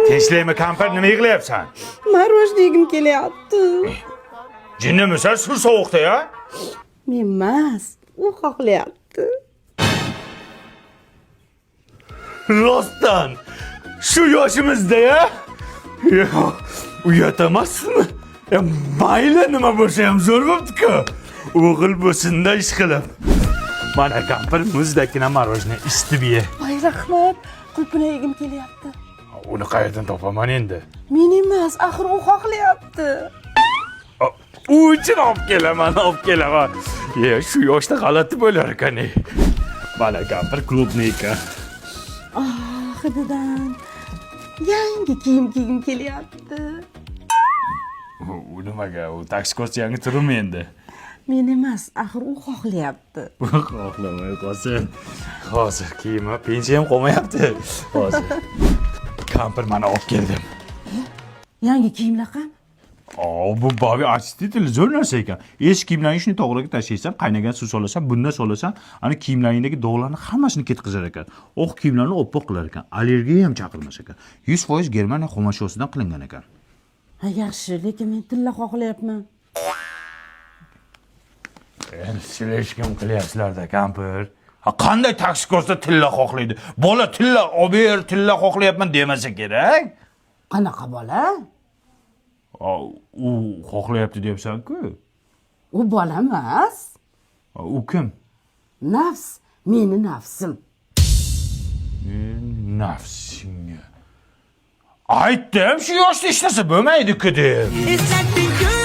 tinchlikmi kampir, nima yig'layapsan? Marojna yegim kelyapti. Jinnimisan, suv sovuqda ya? Men emas, u xohlayapti. Rostdan, shu yoshimizda ya? Uyat emasmi? Mayli nima bo'lsa ham zo'r bo'pti-ku. O'g'il bo'lsin-da ish qilib. Mana kampir muzdagina marojna istib ye. Voy rahmat, qulpina yegim kelyapti. Uni qayerdan topaman endi? Men emas, axir u xohlayapti. U uchun olib kelaman. Shu yoshda g'alati bo'lar ekan. Mana kampir klubniki. Hididan yangi kiyim kiygim kelyapti. U nimaga? U taksikos yangi turmi endi? Men emas, axir u xohlayapti. Xohlamay qolsin. Hozir kiyimi pensiyam qolmayapti. Hozir. Kampir mana olib keldim. Yangi kiyimlar qani? Bu babi artistitili zo'r narsa ekan. Eski kiyimlarni shuni to'g'riga tashlaysan, qaynagan suv solasan, bunda solasan, ana kiyimlaringdagi dog'larni hammasini ketkizar ekan. Oq kiyimlarni oppoq qilar ekan. Allergiya ham chaqirmas ekan. 100% Germaniya xomashyotidan qilingan ekan. Ha, yaxshi, lekin men tilla xohlayapman. Endi sizlar hech kim qilyapsizlar-da, kampir. Qanday taksikosda tilla xohlaydi? Bola tilla olib ber, tilla xohlayapman demasa kerak. Qanaqa bola? U xohlayapti deyapsan-ku. U bola emas. U kim? Nafs, meni nafsim. Nafsingga. Aytdim, shu yoshda ishlasa bo'lmaydi-ku deb. Is that been good?